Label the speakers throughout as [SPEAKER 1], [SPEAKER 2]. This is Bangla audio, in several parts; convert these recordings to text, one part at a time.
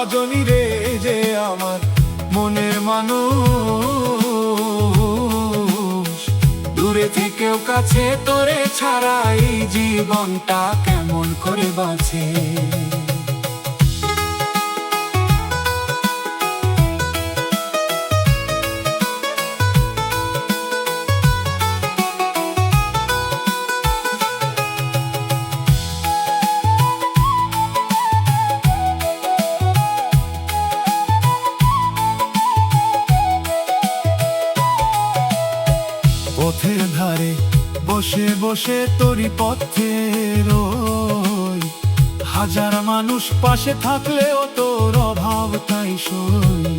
[SPEAKER 1] সজনী রে যে আমার মনের মানুষ, দূরে থেকেও কাছে তোরে ছাড়া এই জীবনটা কেমন করে বাঁচে। পথের ধারে বসে বসে তোরি পথের ওই, হাজার মানুষ পাশে থাকলেও তোর অভাব তাই সই।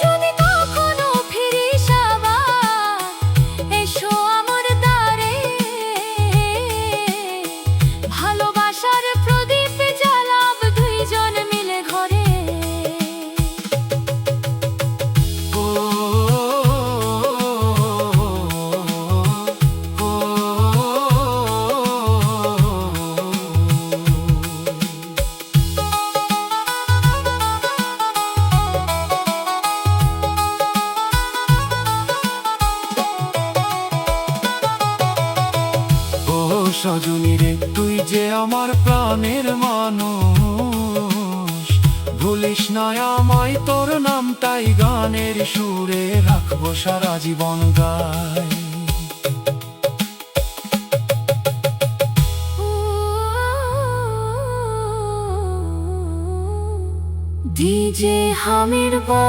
[SPEAKER 2] যদি কখনো ফিরিস আবার, এসো আমার দ্বারে, ভালোবাসার প্রদীপ জ্বালাব দুইজন মিলে ঘরে।
[SPEAKER 1] সজনী রে তুই যে আমার প্রাণের মানুষ, ভুলিস না আমায়, তোর নামটাই গানের সুরে রাখবো সারা জীবন গায়।
[SPEAKER 2] ডিজে হামির বা